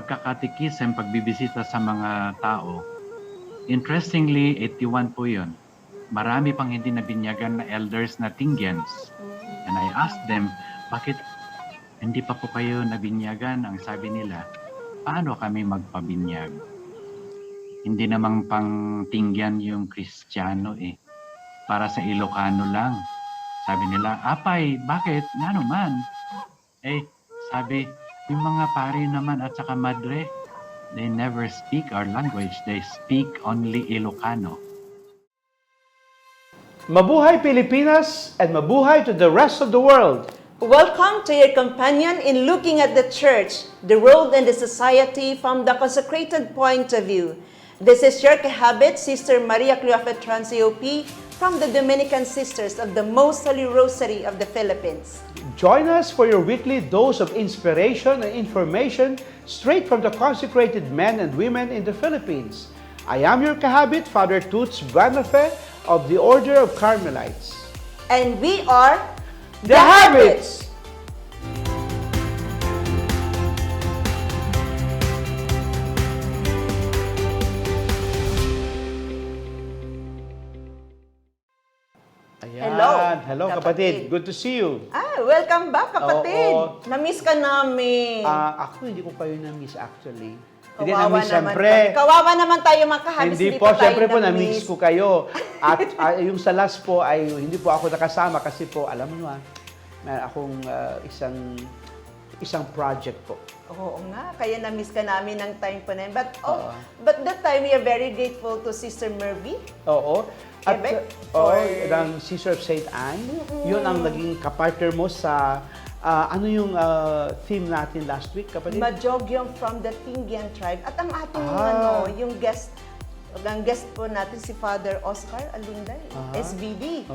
pagkakatikism, pagbibisita sa mga tao, interestingly, 81 po yun. Marami pang hindi nabinyagan na elders na Tingians. And I asked them, bakit hindi pa po kayo nabinyagan? Ang sabi nila, paano kami magpabinyag? Hindi namang pang Tingyan yung Kristiyano eh. Para sa Ilocano lang. Sabi nila, Apay, bakit? Nga naman. Eh, sabi, yung mga pari naman at saka madre, they never speak our language. They speak only Ilocano. Mabuhay Pilipinas and mabuhay to the rest of the world. Welcome to your companion in looking at the church, the world, and the society from the consecrated point of view. This is your kahabit, Sister Maria Cleofet Transcop, from the Dominican Sisters of the Most Holy Rosary of the Philippines. Join us for your weekly dose of inspiration and information straight from the consecrated men and women in the Philippines. I am your kahabit, Father Toots Buenafe of the Order of Carmelites. And we are The Habits! Ayan. Hello kapatid. Good to see you. Welcome back, kapatid. Oo. Na-miss ka namin. Ako hindi ko kayo na-miss actually. Hindi Kawawa na-miss naman siyempre. kami. Kawawa naman tayo mga kahabis. Hindi po, siyempre po na-miss ko kayo. At yung sa last po ay hindi po ako nakasama kasi po, alam mo na, meron akong isang project po. Oo nga, kaya na-miss ka namin ng time po na yun. But that time, we are very grateful to Sister Mervy. Oo. At Quebec, ng Sister of St. Anne. Yun ang naging kapartner mo sa ano yung theme natin last week, kapatid? Majogyong from the Tingyan tribe. At ang ating yung guest po natin si Father Oscar Alunday, SBD.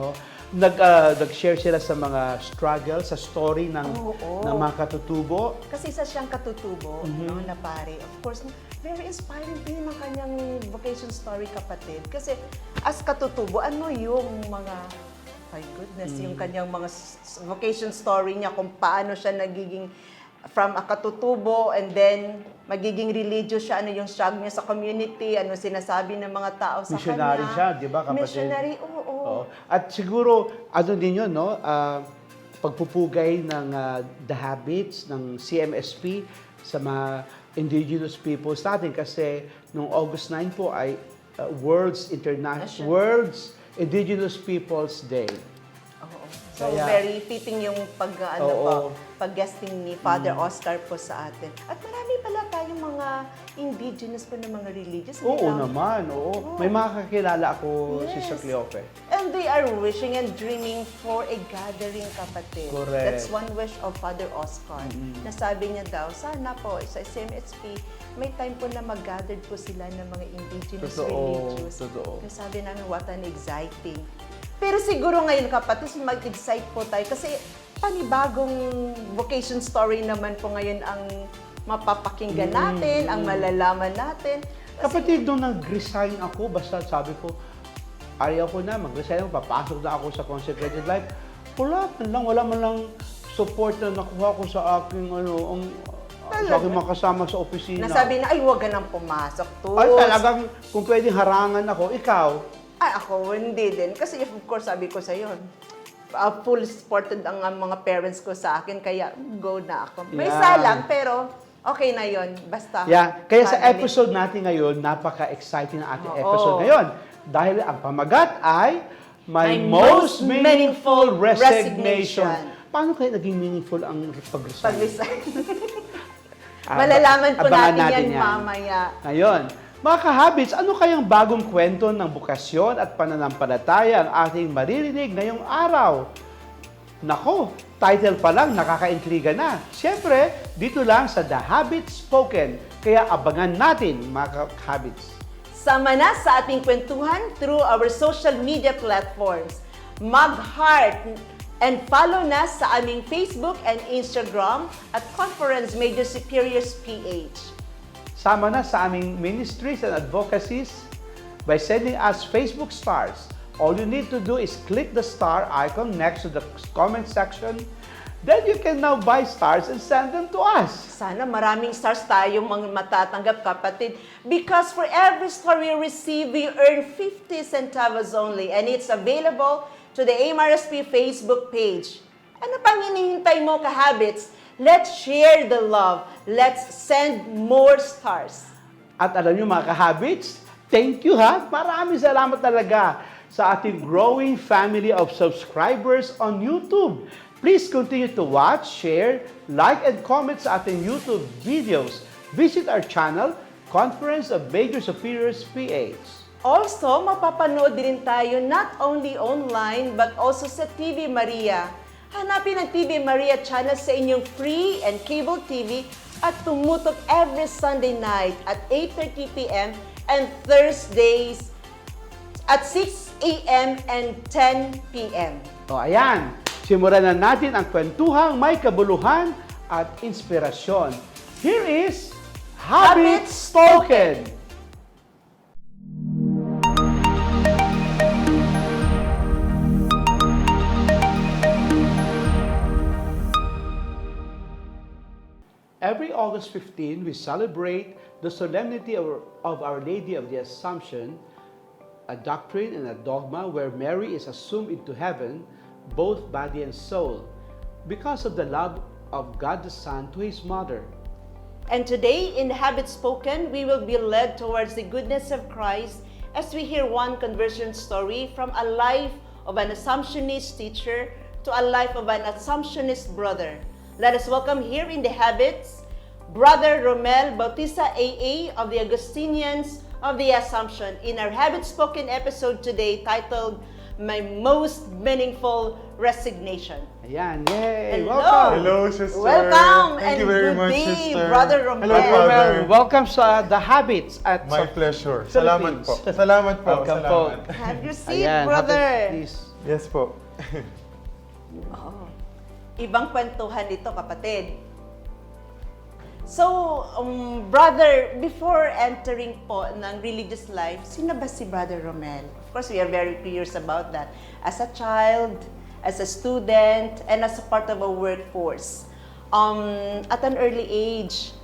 Nag-share sila sa mga struggle, sa story ng mga katutubo. Kasi isa siyang katutubo, no, na pare. Of course, very inspiring din ang kanyang vocation story, kapatid. Kasi as katutubo, ano yung mga, my goodness, yung kanyang mga vocation story niya, kung paano siya nagiging from a katutubo and then magiging religious siya, ano yung struggle niya sa community, ano sinasabi ng mga tao sa Missionary kanya. siya, di ba, kapatid? Missionary, oo. At siguro, ano din yun, no? Pagpupugay ng The Habits, ng CMSP sa mga indigenous peoples natin kasi noong August 9 po ay World's Indigenous Peoples Day. So, very fitting yung pag-guesting ni Father Oscar po sa atin. At marami pala tayong mga indigenous po ng mga religious. Oo naman, oo. May mga kakilala ako, Sister Cleofe. And they are wishing and dreaming for a gathering, kapatid. Correct. That's one wish of Father Oscar. Nasabi niya daw, sana po sa CMSP, may time po na mag-gather po sila ng mga indigenous religious. Totoo. Sabi namin, what an exciting. Pero siguro ngayon, kapatid, mag-excite po tayo kasi panibagong vocation story naman po ngayon ang mapapakinggan natin, ang malalaman natin. Kapatid, nung nag-resign ako, basta sabi ko, ayaw ko na, mag-resign ako, papasok na ako sa consecrated life. Wala man lang support na nakuha ko sa aking, sa aking mga kasama sa opisina. Nasabi na, ay, huwag ka nang pumasok, Toots. Ay, talagang, kung pwedeng harangan ako, ikaw. Ay, ako hindi din. Kasi of course, sabi ko sa iyo, full supported ang mga parents ko sa akin, kaya go na ako. May salang, pero okay na yon, basta. Kaya sa episode natin ngayon, napaka-exciting na ating episode ngayon. Dahil ang pamagat ay My Most Meaningful Resignation. Paano kaya naging meaningful ang pag-resign? Pag-resign. Malalaman po natin yan mamaya. Ngayon, mga kahabits, ano kayang bagong kwento ng bukasyon at pananampalataya ang ating maririnig ngayong araw? Nako, title pa lang, nakakaintriga na. Siyempre, dito lang sa The Habits Spoken. Kaya abangan natin, mga kahabits. Sama na sa ating kwentuhan through our social media platforms. Mag-heart and follow na sa aming Facebook and Instagram at Conference Major Superiors PH. Sama na sa aming ministries and advocacies by sending us Facebook stars. All you need to do is click the star icon next to the comment section then you can now buy stars and send them to us. Sana maraming stars tayong mga matatanggap, kapatid. Because for every star we receive, we earn 50 centavos only. And it's available to the AMRSP Facebook page. Ano pang hinihintay mo, kahabits? Let's share the love. Let's send more stars. At alam nyo mga kahabits, thank you ha. Maraming salamat talaga sa ating growing family of subscribers on YouTube. Please continue to watch, share, like, and comment sa ating YouTube videos. Visit our channel, Conference of Major Superiors PH. Also, mapapanood din tayo not only online but also sa TV Maria. Hanapin ang TV Maria channel sa inyong free and cable TV at tumutok every Sunday night at 8:30 p.m. and Thursdays at 6 a.m. and 10 p.m. O ayan, simulan na natin ang kwentuhang may kabuluhan at inspirasyon. Here is Habits Spoken! Every August 15, we celebrate the solemnity of Our Lady of the Assumption, a doctrine and a dogma where Mary is assumed into heaven, both body and soul, because of the love of God the Son to His mother. And today, in Habits Spoken, we will be led towards the goodness of Christ as we hear one conversion story from a life of an Assumptionist teacher to a life of an Assumptionist brother. Let us welcome here in the Habits, Brother Romel Bautista AA of the Augustinians of the Assumption in our Habits Spoken episode today titled My Most Meaningful Resignation. Ayan, yay! Hello. Welcome! Hello, sister. Welcome Thank and you very good much, day, sister. Brother Romel. Hello, Father. Welcome sa The Habits at My sa pleasure. Salamat Philippines. po. Salamat po. Welcome Salamat. po. Have your seat, Ayan, brother. please. Yes po. Oh, ibang kwentuhan ito, kapatid. So, brother, before entering po ng religious life, sino ba si Brother Romel? Of course, we are very curious about that. As a child, as a student, and as a part of a workforce. At an early age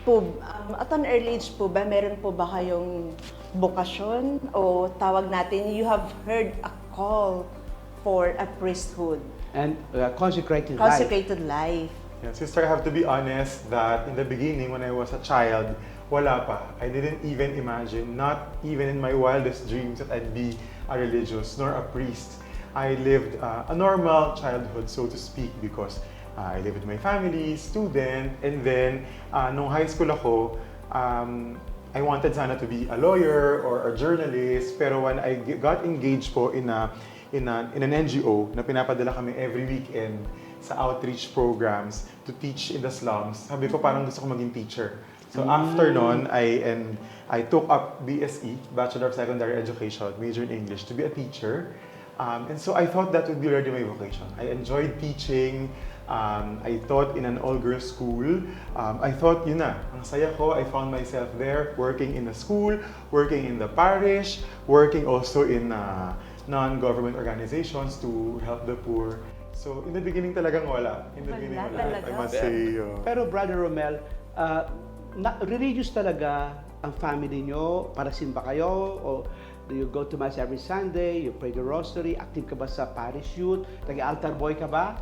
po ba, meron po ba kayong bokasyon? O tawag natin, you have heard a call for a priesthood, And consecrated life. consecrated life. Yeah, sister, I have to be honest that in the beginning, when I was a child, wala pa. I didn't even imagine, not even in my wildest dreams, that I'd be a religious nor a priest. I lived a normal childhood, so to speak, because I lived with my family, student, and then nung high school ako, I wanted sana to be a lawyer or a journalist, pero when I got engaged po in an NGO na pinapadala kami every weekend sa outreach programs to teach in the slums, sabi ko parang gusto ko maging teacher. So after nun, I took up BSE, Bachelor of Secondary Education, major in English, to be a teacher. And so I thought that would be already my vocation. I enjoyed teaching. I taught in an all-girls school. I thought, yun na, ang saya ko. I found myself there, working in a school, working in the parish, working also in non-government organizations to help the poor. So, in the beginning talagang wala. In the beginning wala, talaga. I must say. Pero Brother Romel, religious talaga ang family nyo? Para simba kayo? O do you go to Mass every Sunday? You pray the Rosary? Active ka ba sa parish youth? Nag-altar boy ka ba?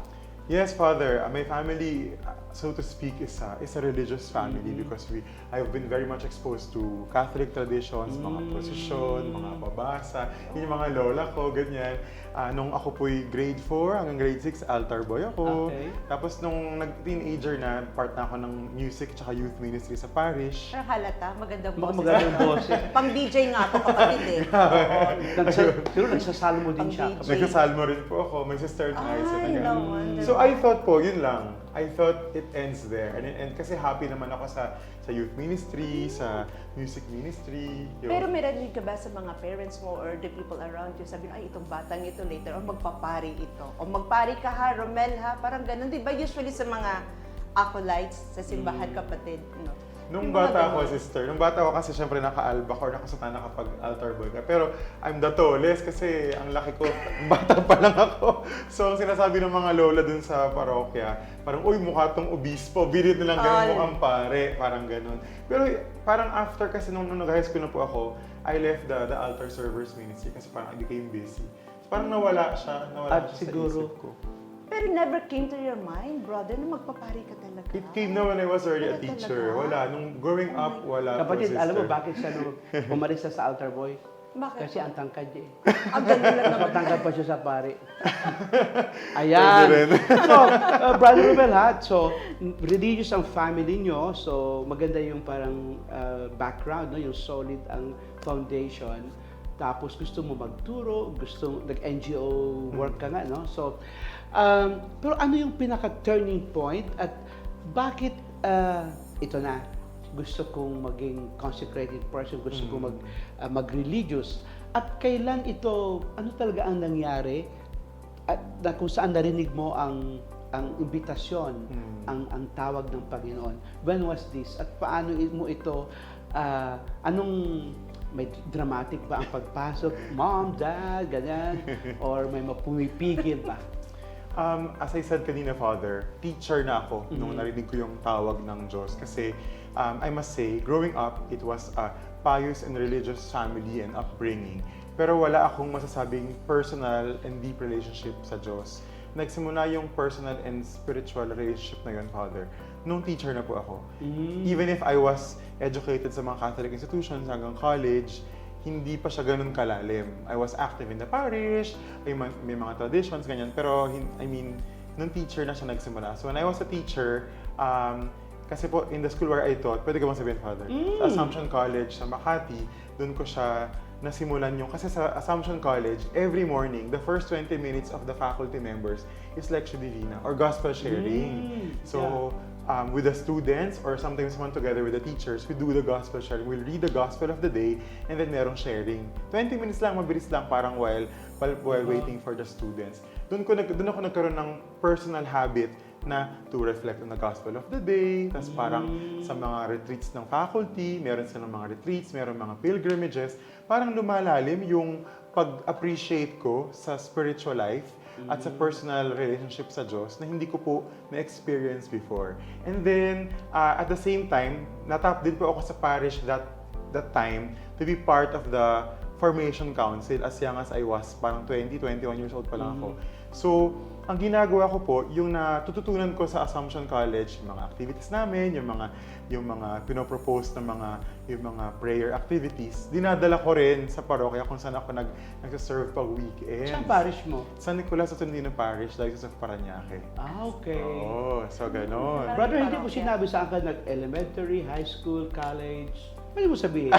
Yes, Father. My family, so to speak, is a religious family because I've been very much exposed to Catholic traditions, mga prosesyon, mga babasa, yun yung mga lola ko, ganyan. Nung ako po'y grade 4 hanggang grade 6, altar boy ako. Okay. Tapos nung nag-teenager na, part na ako ng music at youth ministry sa parish. Pero halata, magandang Baka boses. magandang boses. Pang-DJ nga ako, kapatid eh. Pero nagsasalmo din siya. Pang-DJ. Nagsasalmo rin po ako, may sister na isa Ay, na no wonder. So I thought po, yun lang. I thought it ends there. And kasi happy naman ako sa youth ministry, sa music ministry. Yun. Pero may narinig ka ba sa mga parents mo or the people around you, sabi, ay, itong batang ito later, o magpapari ito. O magpari ka ha, Romel ha, parang ganun. Di ba usually sa mga acolytes, sa simbahan kapatid, no? Nung Yung mga bata ako, ganon. sister, nung bata ako kasi syempre naka-alba or nakasatana kapag altar boy ka. Pero I'm the tallest kasi ang laki ko, bata pa lang ako. So ang sinasabi ng mga lola dun sa parokya, parang, uy, mukha tong obispo, birit na lang ganun mukhang pare, parang ganun. Pero parang after kasi nung nag-high school na po ako, I left the altar servers ministry kasi parang I became busy. Parang nawala siya At siya siguro, sa isip ko. Pero never came to your mind, brother, na magpapari ka talaga. It came na when I was already a Wala teacher. talaga? Wala. Nung growing up, wala po, kapatid, sister. alam mo bakit siya nung umalis na sa altar boy? Bakit? Kasi ang tangkad niya eh. Ang ganda lang naman. Matangkad pa siya sa pare. Pwede Ayan. rin. So, Brother Romel ha, so religious ang family nyo, so maganda yung parang background, no? Yung solid ang foundation. Tapos gusto mo magturo, gusto nag-NGO work ka nga, no? So, pero ano yung pinaka-turning point at bakit ito na, gusto kong maging consecrated person, gusto kong mag-religious. At kailan ito, ano talaga ang nangyari at na kung saan narinig mo ang imbitasyon, ang tawag ng Panginoon. When was this? At paano mo ito, anong may dramatic ba ang pagpasok? Mom, dad, ganyan? Or may mapumipigil ba? As I said kanina, Father, teacher na ako nung narinig ko yung tawag ng Diyos. Kasi I must say, growing up, it was a pious and religious family and upbringing. Pero wala akong masasabing personal and deep relationship sa Diyos. Nagsimula yung personal and spiritual relationship na yun, Father, nung teacher na po ako. Even if I was educated sa mga Catholic institutions hanggang college, hindi pa siya ganun kalalim. I was active in the parish, may mga traditions, ganyan. Pero, I mean, nung teacher na siya nagsimula. So when I was a teacher, kasi po, in the school where I taught, pwede ko bang sabihin, Father? Sa Assumption College sa Makati, doon ko siya nasimulan yung, kasi sa Assumption College, every morning, the first 20 minutes of the faculty members is Lectio Divina or Gospel sharing. So, with the students or sometimes one together with the teachers, we do the Gospel sharing. We'll read the Gospel of the day and then merong sharing. 20 minutes lang, mabilis lang, parang while waiting for the students. Doon ako nagkaroon ng personal habit na to reflect on the Gospel of the day. Tapos parang sa mga retreats ng faculty, meron silang mga retreats, meron mga pilgrimages. Parang lumalalim yung pag-appreciate ko sa spiritual life at sa personal relationship sa Diyos na hindi ko po na-experience before. And then, at the same time, natap din po ako sa parish that time to be part of the Formation Council as young as I was. Parang 21 years old pa lang ako. So, ang ginagawa ko po, yung natututunan ko sa Assumption College, yung mga activities namin, yung mga pinopropose na yung mga prayer activities, dinadala ko rin sa parokya kung saan ako nagsaserve pag weekends. Saan parish mo? San Nicolas at Tondino Parish, Diocese of Paranaque. Okay. Oo, so ganon. Brother, hindi mo sinabi sa akin nag-elementary, high school, college. Pwede mo sabihin?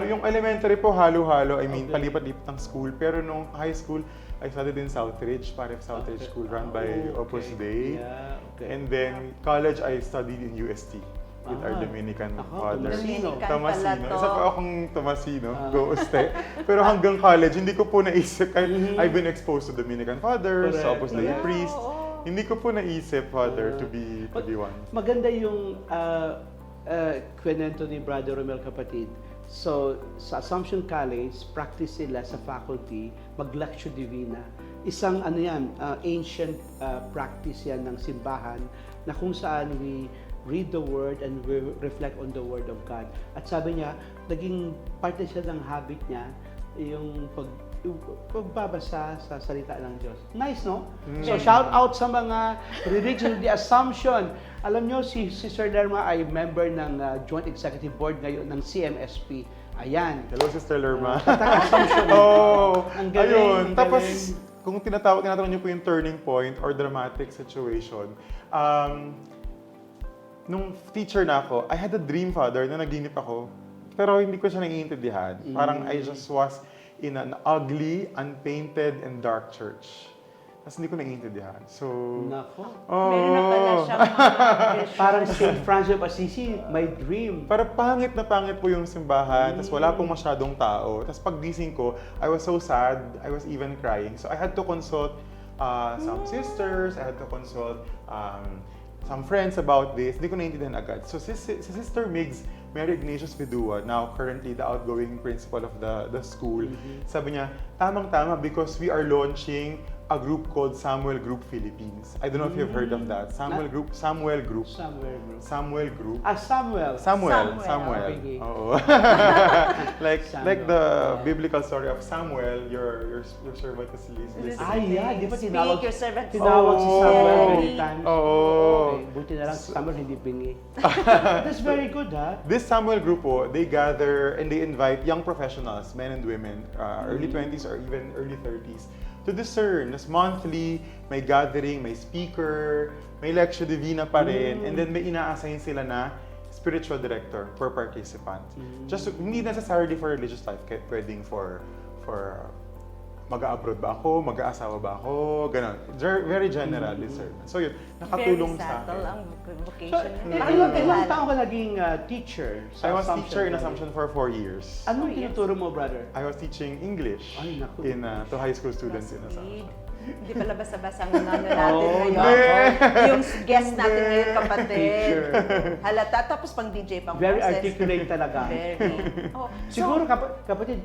Yung elementary po, halo-halo. I mean, Okay. palipat-lipat ng school. Pero nung high school, I studied in Southridge, Paref Southridge School, run by Opus Dei. Yeah, okay. And then, college, I studied in UST with our Ah. Dominican Ako, fathers. Tomasino. Pala to. Isa pa akong Tomasino, go Uste. Pero hanggang college, hindi ko po naisip, kahit I've been exposed to Dominican fathers, sa Opus Dei Yeah, priest, oo. hindi ko po naisip, Father, to be one. Maganda yung kwento ni Brother Romel, kapatid. So, sa Assumption College, practice sila sa faculty, mag-Lectio Divina. Isang ancient practice yan ng simbahan na kung saan we read the Word and we reflect on the Word of God. At sabi niya, naging parte siya ng habit niya, yung pagbabasa sa salita ng Diyos. Nice, no? So, shout out sa mga religion, the Assumption. Alam nyo, si Sister Lerma ay member ng Joint Executive Board ngayon ng CMSP. Ayan. Hello, Sister Lerma. Assumption. Oh, Ang galing, ayun. ang Tapos, galing. kung tinatanong niyo po yung turning point or dramatic situation, nung teacher na ako, I had a dream, Father, na naginip ako. Pero hindi ko siya naiintindihan. Parang I just was in an ugly, unpainted, and dark church. Tapos hindi ko naiintindihan. So, Nako. Meron na pala siyang mga Parang St. Francis of Assisi, my dream. para pangit na pangit po yung simbahan, tapos wala pong masyadong tao. Tapos paggising ko, I was so sad, I was even crying. So I had to consult some sisters, I had to consult some friends about this, hindi ko naintindihan agad. So si Sister Migs, Mary Ignatius Vidua, now currently the outgoing principal of the school, sabi niya, tamang-tama because we are launching a group called Samuel Group Philippines. I don't know if you've heard of that. Samuel Group. Somewhere, bro. Samuel Group. Samuel. Samuel. Okay. Oo. like Samuel. the biblical story of Samuel, your servant is listening. Yeah, di ba Speak, tinawag, your servant is tinawag si Oh. Samuel ready. many times? Oo. Okay, buti na lang si Samuel hindi bingi. That's very good, ha? This Samuel Group, they gather and they invite young professionals, men and women, early 20s or even early 30s, to discern. Nas monthly, may gathering, may speaker, may lectio divina pa rin, and then may ina-assign sila na spiritual director per participant. Just hindi necessarily for religious life, pwedeng for mag-abroad ba ako, mag-aasawa ba ako, ganun. Very general discernment. So yun, nakatulong Very sa subtle akin. ang So, vocation niya. ilang taon ka naging teacher? I was teacher in Assumption for 4 years. Anong tinuturo mo, brother? I was teaching English Ay, naku. to high school students in Assumption. Hindi pala basta-basta ang natin ngayon. hindi. Yung guest natin ngayon, kapatid. Teacher. Halata. Tapos pang DJ, pang Very boses. articulate talaga. Very. Oh, Siguro, kapatid,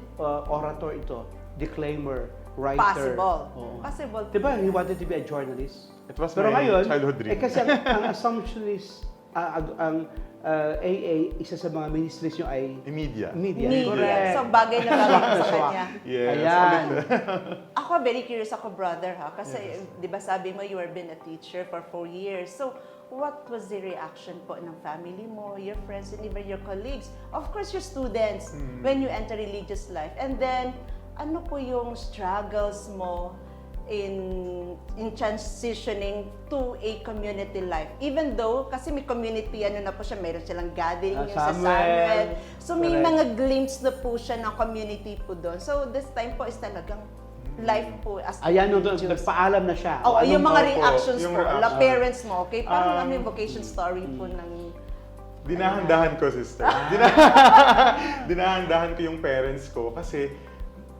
orator ito, declaimer, writer. Possible. Oo. Possible. Diba, he wanted to be a journalist? It was Pero my ngayon, childhood dream. kasi ang Assumptionist, ang AA, isa sa mga ministries nyo ay Media. media. Media. Correct. So, bagay na bagay sa Swak. kanya. Yes. Ayan. Ako, very curious ako, brother, ha? Kasi, di ba sabi mo, you have been a teacher for 4 years. So, what was the reaction po ng family mo, your friends, and even your colleagues? Of course, your students, when you enter religious life. And then, ano po yung struggles mo in transitioning to a community life? Even though, kasi may community, ano na po siya, meron silang gathering yung sa Samuel. Samuel. So, may Correct. mga glimpse na po siya ng community po doon. So, this time po is talagang life po as Ayan, nung religious. nagpaalam na siya. Oo, yung mga Opo, reactions yung po, reaction. parents mo, okay? Parang ano yung vocation story po ng... Dinahandahan ko, sister. Dinahandahan ko yung parents ko kasi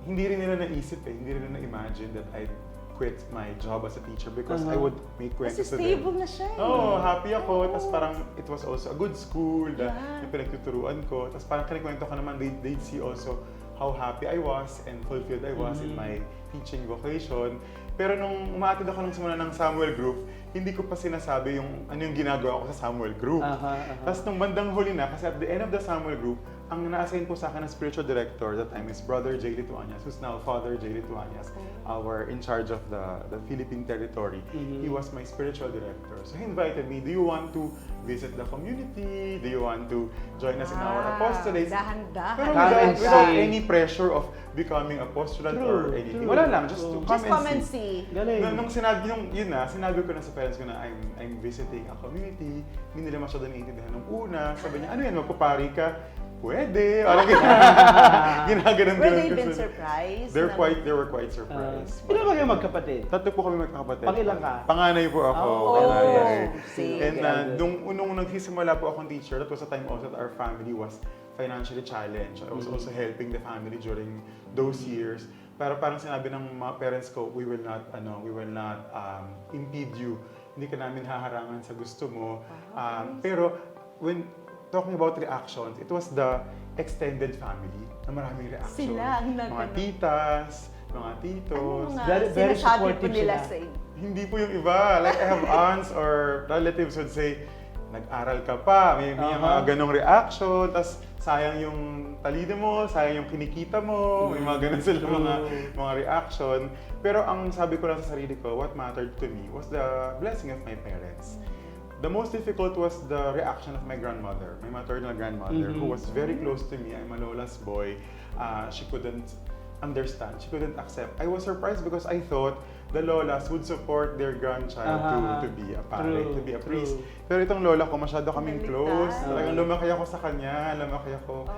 hindi rin nila naisip hindi rin nila na-imagine that I'd quit my job as a teacher because I would make Kasi kwento to them. stable na siya eh. Oh, happy ako. Tapos parang it was also a good school Yeah. na pinagtuturuan ko. Tapos parang kinikwento ko naman, they'd see also how happy I was and fulfilled I was in my teaching vocation. Pero nung umaatid ako nung simula ng Samuel Group, hindi ko pa sinasabi yung ano yung ginagawa ko sa Samuel Group. Tapos nung bandang huli na, kasi at the end of the Samuel Group, ang na-assign po sa akin na spiritual director that time is Brother J. Lituanias, who's now Father J. Lituanias, our in charge of the Philippine territory. He was my spiritual director. So he invited me, do you want to visit the community? Do you want to join us in our apostolates? Dahan-dahan. Pero Come and without see. any pressure of becoming apostolant or anything. True. Wala lang, just to Just come and see. Galing. Nung sinabi, sinabi ko na sa parents ko na I'm visiting a community, hindi nila masyado naiintindihan nung una. Sabi niya, ano yan, magpapari ka? Pwede. Parang ginaganon Were they ko been sila. surprised? They na- were quite surprised. Ilan ba kayo magkapatid? Tatlo po kami magkakapatid. Pangilan ka? Panganay po ako. Oh, Panganay. see. And nung nagsisimula po akong teacher, that was a time also that our family was financially challenged. I was also helping the family during those years. Pero parang sinabi ng mga parents ko, we will not impede you. Hindi ka namin haharangan sa gusto mo. Pero when talking about reactions, it was the extended family na maraming reaction. Sila ang mga titas, mga titos. Ano mga Very sinasabi po supportive nila sila. sa inyo? Hindi po yung iba. Like I have aunts or relatives would say, nag-aral ka pa. May mga ganong reaction. Tapos sayang yung talino mo, sayang yung kinikita mo. May mga ganon sila mga reaction. Pero ang sabi ko lang sa sarili ko, what mattered to me was the blessing of my parents. The most difficult was the reaction of my grandmother, my maternal grandmother, who was very close to me. I'm a lola's boy. She couldn't understand. She couldn't accept. I was surprised because I thought the lolas would support their grandchild to be a pare, to be a priest. Pero itong lola ko, masyado kaming close. Talagang lumaki ako sa kanya, lumaki ako.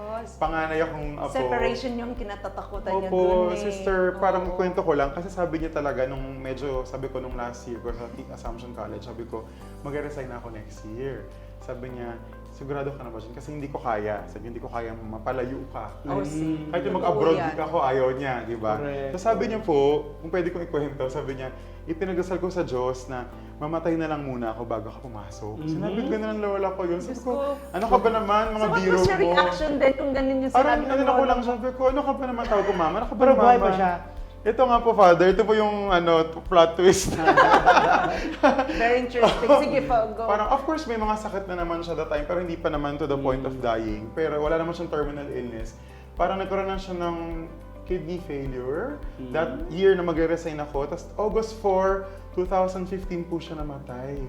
Panganay akong apo. Separation yung kinatatakutan niya Opo, dun eh. sister, parang Oo. kwento ko lang kasi sabi niya talaga nung medyo, sabi ko nung last year ko sa Assumption College, sabi ko, mag-resign na ako next year. Sabi niya, sigurado ka na ba dyan? Kasi hindi ko kaya. Sabi, hindi ko kaya mapalayo ka. Oh, see. Kahit yung Totoo mag-abroad yan. ako, ayaw niya, di ba? Correct. So sabi niya po, kung pwede kong ikwento, sabi niya, ipinagdasal ko sa Diyos na mamatay na lang muna ako bago ako pumasok. Sinabi ko na ng lola ko yun. Sabi Diyos ko, ko. ano ka ba naman, mga So, what biro was your mo? reaction din kung ganun yung Parang sinabi ng ano na ko lola lang, mo? sabi ko, ano ka ba naman, tawag ko mama? Ano ka ba Pero naman, buhay pa mama? siya. Ito nga po, Father. Ito po yung plot twist. Very interesting. Sige pa, go. Parang, of course, may mga sakit na naman siya that time, pero hindi pa naman to the point of dying. Pero wala naman siyang terminal illness. Parang nagkaroon na siya ng kidney failure. That year na magre-resign ako. Tapos August 4, 2015 po siya namatay.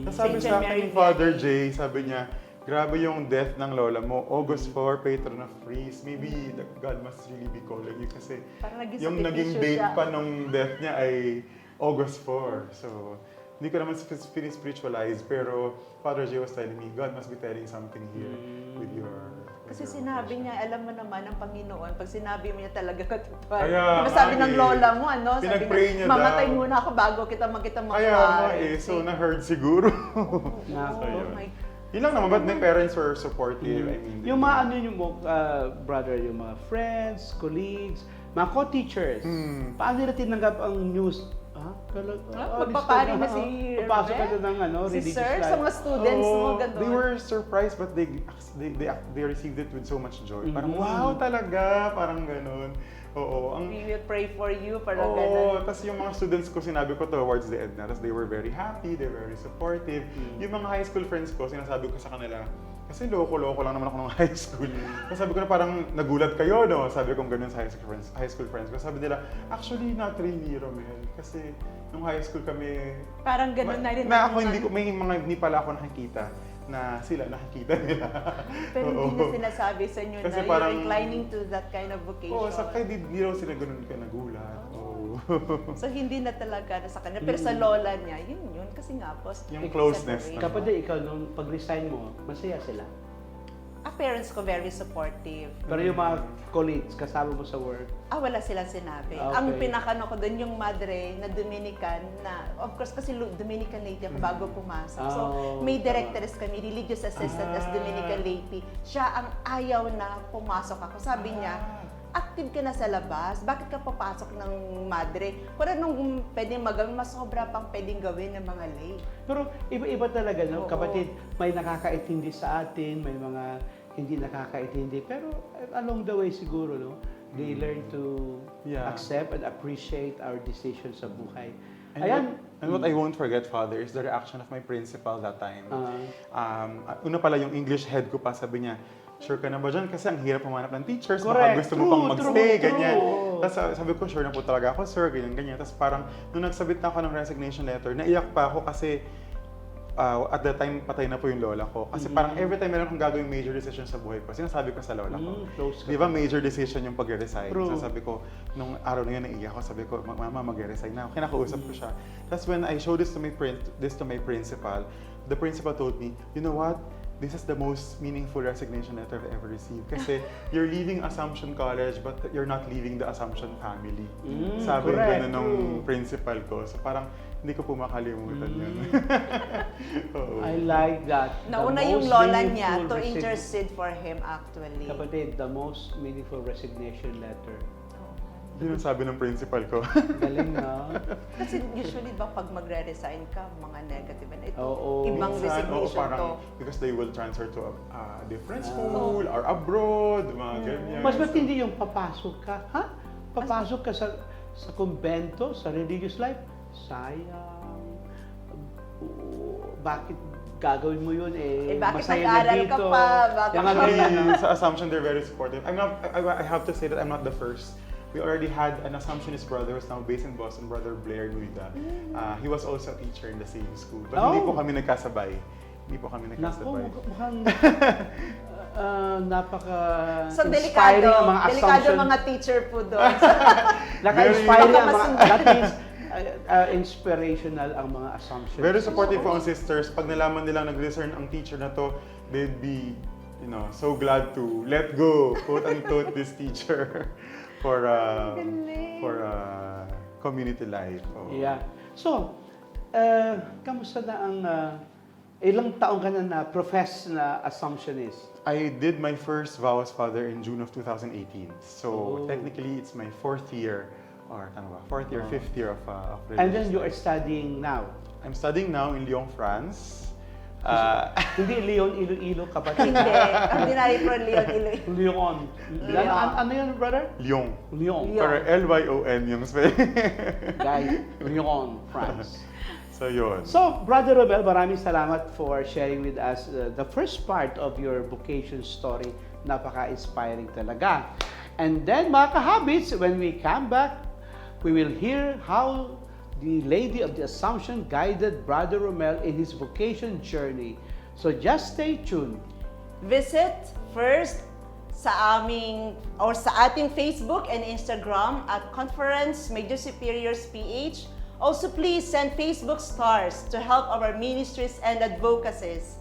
Tapos sabi St. sa Mary akin, Father Vianney. Jay, sabi niya, grabe yung death ng lola mo. August 4, patron of freeze. Maybe God must really be calling you kasi Parang naging yung naging sakripisyo date siya. pa nung death niya ay August 4. So, hindi ko naman spiritualize, pero Father Jay was telling me, God must be telling something here with your... Kasi sinabi niya, alam mo naman ang Panginoon, pag sinabi mo niya talaga katotohanan. Kaya Diba sabi nga ng eh. lola mo, ano? Sabi Pinag-pray niya mamatay daw. muna ako bago kita Kaya nga makuha. so na-heard siguro. Nako. Oh my. Yun lang naman, but my parents were supportive. I mean, Yung mga ano yung brother, yung mga friends, colleagues, mga co-teachers, paano nila tinanggap ang news? Magpapari na si Papasok ka Romel? na ng Si religious Sir, life. sa mga students mo, gano'n. They were surprised but they received it with so much joy. Parang wow talaga, parang ganun. Oo, We will pray for you, parang Oo, gano'n. tapos yung mga students ko, sinabi ko towards the end na, tapos they were very happy, they were very supportive. Yung mga high school friends ko, sinasabi ko sa kanila, kasi loko-loko lang naman ako ng high school. Tapos sabi ko na parang nagulat kayo, no? Sabi kong ganun sa high school friends ko. Sabi nila, actually not really, Romel. Kasi nung high school kami, Parang gano'n na rin. na ako may mga hindi pala ako nakikita na sila nakikita nila. Pero Oo. hindi na sinasabi sa inyo Kasi na parang- you're inclining to that kind of vocation. Oo, sa kaya di raw sila ganun ka nagulat. Oo. So hindi na talaga na sa kanya. Pero sa lola niya, yun. Kasi nga po. Yung closeness separate. na- Kapatid, ikaw nung pag-resign mo, masaya sila. Parents ko very supportive. Pero yung mga colleagues, kasama mo sa work, Wala silang sinabi. Okay. Ang pinakano ko doon yung madre na Dominican na, of course kasi Dominican lady ako bago pumasok. So may directors kami, religious assistant as Dominican lady. Siya ang ayaw na pumasok ako. Sabi niya, active ka na sa labas, bakit ka papasok ng madre? Kung anong pwedeng magawin, mas sobra pang pwedeng gawin ng mga lay. pero iba-iba talaga, no? Oo. Kapatid, may nakakaintindi sa atin, may mga hindi nakakaintindi. Pero along the way siguro, no? They learn to Yeah. accept and appreciate our decisions sa buhay. And what I won't forget, Father, is the reaction of my principal that time. Una pala yung English head ko pa, sabi niya, sure ka na ba dyan? Kasi ang hirap pumanap ng teachers, baka Correct. gusto mo pang magstay, True. ganyan. Tapos sabi ko, sure na po talaga ako, sir, ganyan. Tapos parang, nung nagsabit na ako ng resignation letter, naiyak pa ako kasi at that time, patay na po yung lola ko. Kasi parang every time meron akong gagawing major decision sa buhay ko, sinasabi ko sa lola ko. Close ka. Di ba major decision yung pag-resign? True. So sabi ko, nung araw na yun, naiiyak ako, sabi ko, mama, mag-resign na ako. Kinakausap ko siya. Tapos when I showed this to my principal, the principal told me, you know what? This is the most meaningful resignation letter I've ever received. Kasi you're leaving Assumption College, but you're not leaving the Assumption family. Sabi correct, gano'n nung true. principal ko. So parang hindi ko po makalimutan yun. Oo. I like that. Nauna The yung most lola meaningful niya to resign- intercede for him actually. Kapatid, the most meaningful resignation letter. Yun ang sabi ng principal ko. Galing na. Kasi usually ba pag magre-resign ka, mga negative na ito, Oo. ibang Minsan, oo, resignation to. parang because they will transfer to a different school or abroad, mga ganyan. Mas matindi yung papasok ka, ha? Papasok ka sa kumbento, sa religious life. Sayang. Bakit gagawin mo yun bakit masaya nag-aaral na ka dito. pa? Bakit Yung mga ganyan, no? Sa Assumption, they're very supportive. I have to say that I'm not the first. We already had an Assumptionist brother who's now based in Boston, Brother Blair Nuida. He was also a teacher in the same school. But hindi po kami nagkasabay. Hindi po kami Naku, nagkasabay. mukhang napaka So inspiring ang mga delikado assumption. mga teacher po doon. Naka-inspiring Baka ang mga, masundan. that means inspirational ang mga assumptions. Very supportive po ang sisters. Pag nalaman nilang nag-resign ang teacher na to, they'd be, so glad to let go, quote-unquote, this teacher for community life. Oh. Yeah. So, kamusta na ang Ilang taong ka na profess na Assumptionist? I did my first vow as father in June of 2018. So technically, it's my fourth year, or ano ba, fifth year of And then religious you are life. studying now. I'm studying now in Lyon, France. Hindi Leon, Iloilo, kapatid. Hindi. Ordinary for Leon Iloilo. Leon. Leon. Ano yun, brother? Lyon. Leon. Leon. Pero Lyon yung spelling. Guys, Leon, France. So yun. So, Brother Romel, maraming salamat for sharing with us the first part of your vocation story. Napaka-inspiring talaga. And then, mga kahabits, when we come back, we will hear how the Lady of the Assumption guided Brother Romel in his vocation journey. So just stay tuned. Visit first sa ating Facebook and Instagram at Conference Major Superiors PH. Also, please send Facebook stars to help our ministries and advocacies.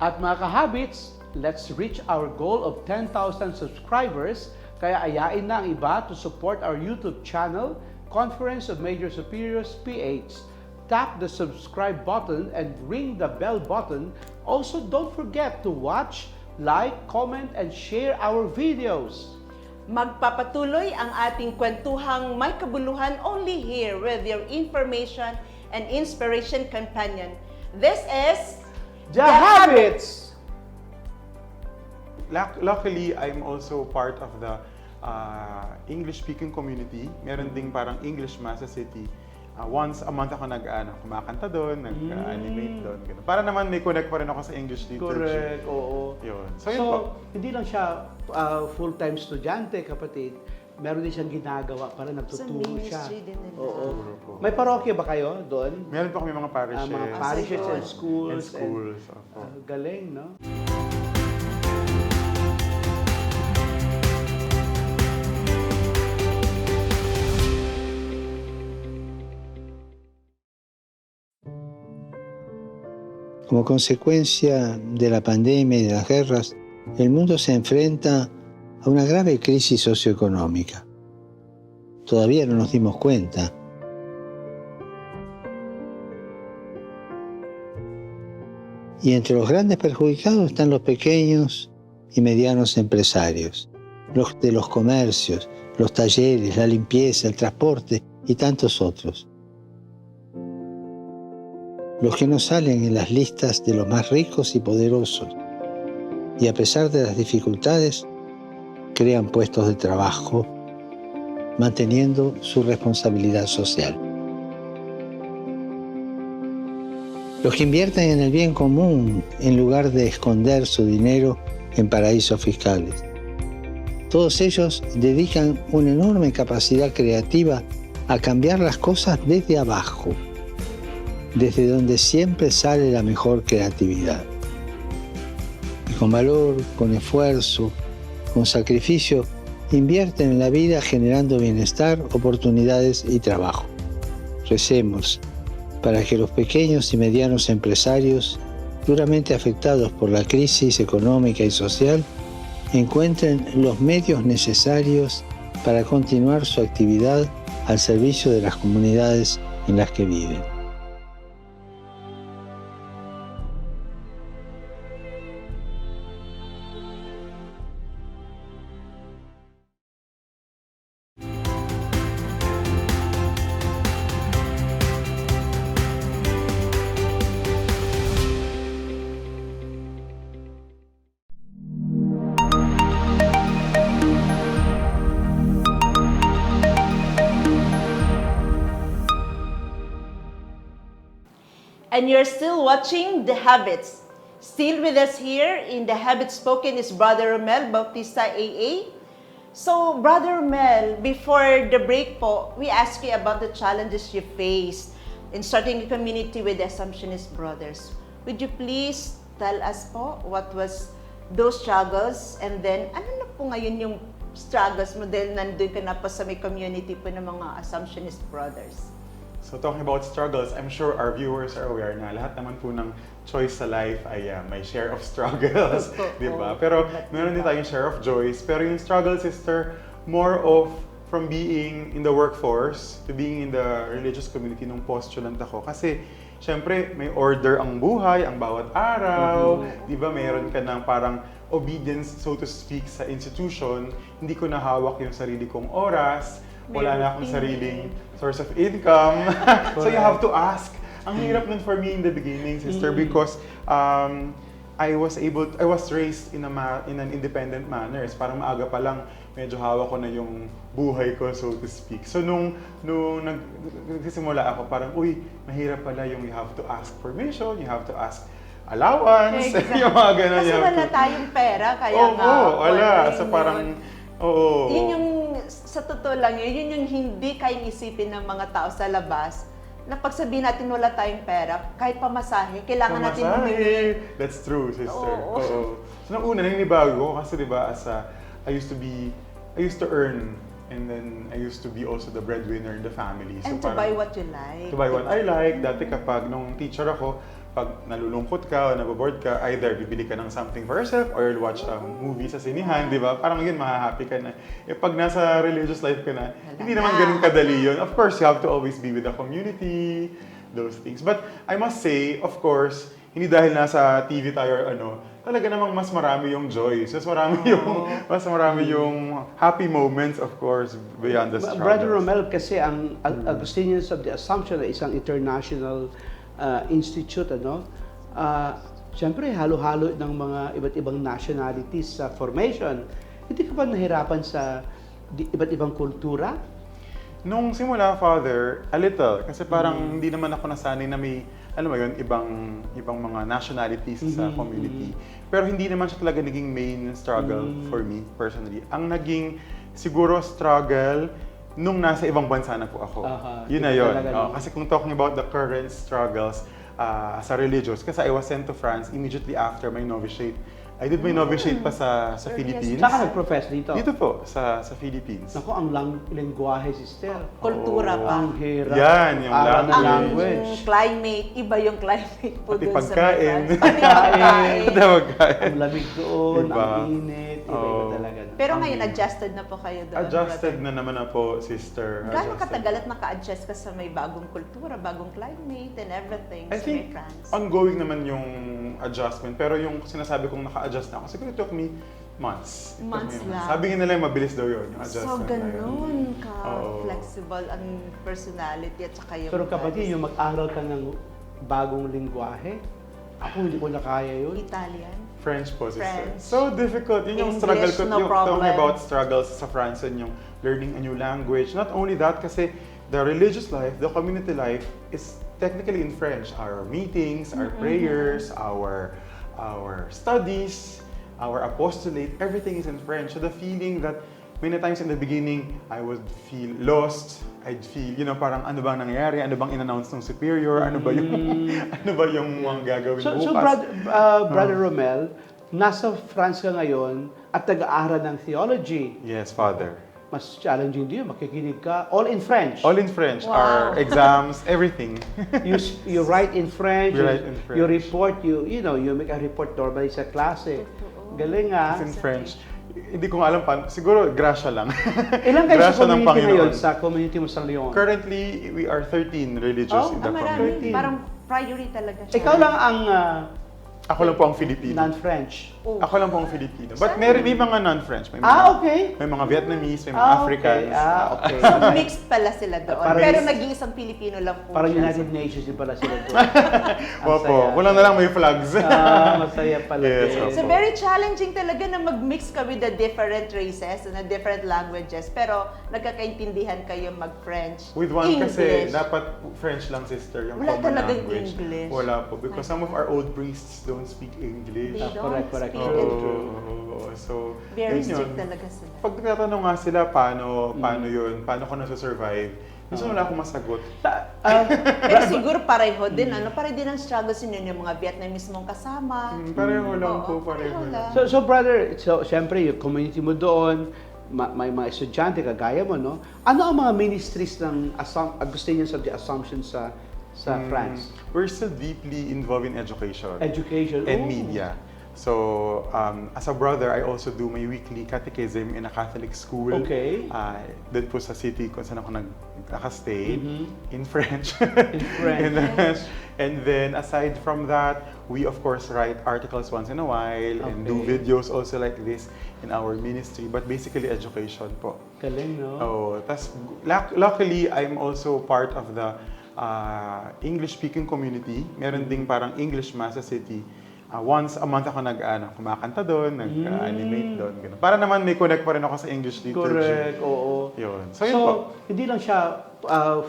At mga kahabits, let's reach our goal of 10,000 subscribers. Kaya ayain na ang iba to support our YouTube channel, Conference of Major Superiors PH. Tap the subscribe button and ring the bell button. Also, don't forget to watch, like, comment, and share our videos. Magpapatuloy ang ating kwentuhang may kabuluhan only here with your information and inspiration companion. This is The Habits! Luckily, I'm also part of the English-speaking community. Meron ding parang English Mass sa City. Once a month ako kumakanta doon, nag-animate doon. Ganun. Para naman may connect pa rin ako sa English literature. Correct, oo. Yun. So, yun po. hindi lang siya full-time estudyante, kapatid. Meron din siyang ginagawa para nagtuturo siya. ministry din nila. Oo. Siguro po. May parokya ba kayo doon? Meron pa kami mga parishes. Mga parishes Ayun. and schools. And schools. Opo. Galing, no? Como consecuencia de la pandemia y de las guerras, el mundo se enfrenta a una grave crisis socioeconómica. Todavía no nos dimos cuenta. Y entre los grandes perjudicados están los pequeños y medianos empresarios, los de los comercios, los talleres, la limpieza, el transporte y tantos otros. Los que no salen en las listas de los más ricos y poderosos, y a pesar de las dificultades, crean puestos de trabajo, manteniendo su responsabilidad social. Los que invierten en el bien común en lugar de esconder su dinero en paraísos fiscales. Todos ellos dedican una enorme capacidad creativa a cambiar las cosas desde abajo, desde donde siempre sale la mejor creatividad. Y con valor, con esfuerzo, con sacrificio, invierten en la vida generando bienestar, oportunidades y trabajo. Recemos para que los pequeños y medianos empresarios, duramente afectados por la crisis económica y social, encuentren los medios necesarios para continuar su actividad al servicio de las comunidades en las que viven. And you're still watching The Habits. Still with us here in The Habits Spoken is Brother Romel Bautista AA. So, Brother Romel, before the break po, we asked you about the challenges you faced in starting a community with the Assumptionist brothers. Would you please tell us po what was those struggles, and then ano na po ngayon yung struggles mo dahil nandun ka na po sa may community po ng mga Assumptionist brothers? So talking about struggles, I'm sure our viewers are aware na lahat naman po ng choice sa life ay may share of struggles, di ba? Pero meron din tayong share of joys. Pero yung struggle, sister, more of from being in the workforce to being in the religious community nung postulant ako. Kasi syempre may order ang buhay, ang bawat araw, di ba meron ka ng parang obedience, so to speak, sa institution, hindi ko nahawak yung sarili kong oras, wala na akong sariling source of income. So you have to ask. Ang hirap nun for me in the beginning, sister, because I was raised in an independent manner. Parang maaga pa lang, medyo hawak ko na yung buhay ko, so to speak. So nung nagsisimula ako, parang, uy, mahirap pala yung you have to ask permission, you have to ask allowance, Exactly. yung mga ganun. Kasi wala tayong pera, kaya nga. Wala. Wala So yun. parang, oo. Yun yung, sa totoo lang yun yung hindi kayang isipin ng mga tao sa labas, na pag sabihin natin wala tayong pera, kahit pamasahe, kailangan natin humingi. That's true, sister. Oo. Oo. So nung una, naninibago ko kasi di ba, I used to earn, and then I used to be also the breadwinner in the family. So And to buy what you like. To buy what I like. Dati kapag nung teacher ako, pag nalulungkot ka o naboboard ka, either bibili ka ng something for yourself or you'll watch a movie sa sinihan, di ba? Parang yun, mahahappy ka na. Eh pag nasa religious life ka na, hindi naman ganun kadali yun. Of course, you have to always be with the community, those things. But I must say, of course, hindi dahil nasa TV tayo or ano, talaga namang mas marami yung joys, mas marami yung happy moments, of course, beyond the struggles. Brother Romel, kasi ang Augustinians of the Assumption ay isang international institute, ano? Siyempre, halo-halo ng mga iba't ibang nationalities sa formation. Hindi ka ba nahirapan sa iba't ibang kultura? Nung simula, Father, a little. Kasi parang hindi naman ako nasanay na may, alam mo yun, ibang mga nationalities sa community. Pero hindi naman siya talaga naging main struggle for me, personally. Ang naging, siguro, struggle nung nasa ibang bansa na po ako. Yun na yun. Kasi kung talking about the current struggles sa religious, kasi I was sent to France immediately after my novitiate. I did my novitiate pa sa Philippines. Saan ka nag-profess dito? Dito po, sa Philippines. Naku, ang lengguwahe, sister. Kultura pa. Ang hirap. Yan, yung Aral ng language. Ang climate, iba yung climate po Pati doon sa pagkain. Metrobank. Pati pagkain. Ang lamig doon, Diba? ang init, iba-iba talaga. Pero ngayon, adjusted na po kayo doon. Adjusted brother. na naman na po, sister. Gaano Adjusted. katagal at naka-adjust ka sa may bagong kultura, bagong climate, and everything I sa may think France? ongoing naman yung adjustment. Pero yung sinasabi kong naka-adjust na ako, siguro it took me months. It took Months me lang. Sabi nga nila mabilis daw yun, yung So, adjustment na yun. ganun Oo. ka-flexible ang personality at saka yung Pero kapatid, yung mag-aral ka ng bagong lingwahe, ako hindi ko na kaya yun. Italian. French po, sister. French. So difficult. Yun yung English, struggle ko. no yung problem. talking about struggles sa France and yung learning a new language. Not only that, kasi the religious life, the community life is technically in French. Our meetings, our prayers, our studies, our apostolate, everything is in French. So the feeling that many times in the beginning, I would feel lost. I'd feel, parang ano bang nangyayari? Ano bang in-announce ng superior? Ano ba yung mga gagawin bukas? So Brother Romel, nasa France ka ngayon at nag-aaral ng theology. Yes, Father. Mas challenging din yun, makikinig ka. All in French. All in French. Wow. Our exams, everything. You write in French. We write in French. You report, you make a report normally sa klase. Galing ah. It's in French. Hindi ko nga alam paano. Siguro, grasya lang. Ilan kayo Grasya sa ng community Panginoon. ngayon, sa community mo sa Leon? Currently, we are 13 religious in the Marami. community. Parang priority talaga siya. Ikaw lang ang Ako lang po ang Filipino. non-French. Oh. Ako lang po ang Filipino. But may mga non-French. May mga, Okay. May mga Vietnamese, may mga Africans. Okay. So, mixed pala sila doon. Parang Pero mixed. nag-iisang Pilipino lang po Parang siya. United Nations din pala sila doon. Opo, kulang na lang may flags. Masaya pala Yes, din. opo. So very challenging talaga na mag-mix ka with the different races and the different languages. Pero nagkakaintindihan kayo mag-French. With one kasi, English. dapat French lang, sister, yung Wala common talagang language. English. Wala po. Because some of our old priests don't speak English. They don't correct. speak Oo, it. so, Very yun yun. strict talaga sila. Pag tinatanong nga sila, paano yun? Paano ko nasusurvive? Minsan wala akong masagot. Pero siguro pareho din, pareho din ang struggles ninyo yung mga Vietnamese mong kasama. Pareho lang Oo, po, pareho lang. So brother, syempre yung community mo doon, may mga estudyante kagaya mo, no? Ano ang mga ministries ng Augustinians of the Assumption sa France? We're still deeply involved in education. Education. And Oh. media. So, as a brother, I also do my weekly catechism in a Catholic school. Okay. Doon po sa city kung saan ako nakastay, in French. In French. And then, aside from that, we of course write articles once in a while and do Okay. videos also like this in our ministry. But basically, education po. Galing, no? Oh, tas luckily, I'm also part of the English-speaking community. Meron ding parang English Mass sa city. Once a month ako kumakanta doon, nag-animate doon. Ganun. Para naman may connect pa rin ako sa English liturgy. Correct, oo. Yun. So, So, yun po. hindi lang siya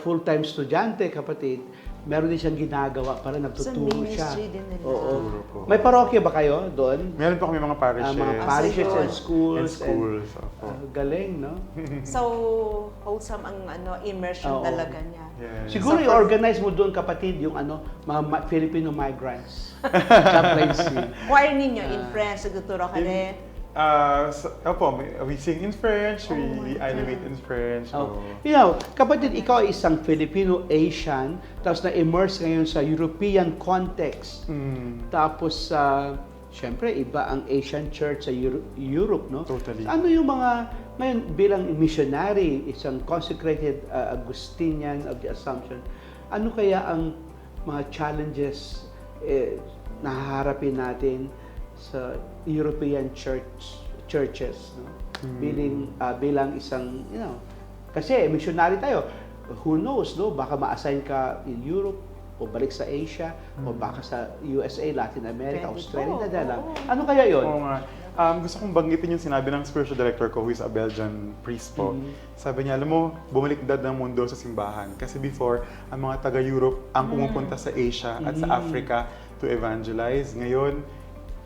full-time estudyante, kapatid. Meron din siyang ginagawa para nagtuturo siya. ministry din nila. Oo. Turo po. May parokya ba kayo doon? Meron po kami mga parishes. Mga parishes and And schools. Opo. Galing, no? So, wholesome ang immersion Oo. talaga niya. Yes. Siguro So, i-organize mo doon, kapatid, yung mga Filipino migrants. Chaplaincy. Choir ninyo in French, nagtuturo ka rin. We sing in French, we animate in French. Oh. So, You know, kapatid, ikaw ay isang Filipino-Asian, tapos na-immerse ngayon sa European context. Tapos, syempre, iba ang Asian church sa Europe, no? Totally. Ano yung mga, ngayon bilang missionary, isang consecrated Augustinian of the Assumption, ano kaya ang mga challenges na haharapin natin sa European churches, no? Bilang isang, kasi missionary tayo, who knows, no? Baka ma-assign ka in Europe, o balik sa Asia, o baka sa USA, Latin America, Pwede Australia, po, nadala. oo. Ano kaya yon? Oo nga. Gusto kong banggitin yung sinabi ng spiritual director ko, who is a Belgian priest po. Sabi niya, alam mo, bumaliktad ng mundo sa simbahan. Kasi before, ang mga taga-Europe ang pumupunta sa Asia at sa Africa to evangelize. Ngayon,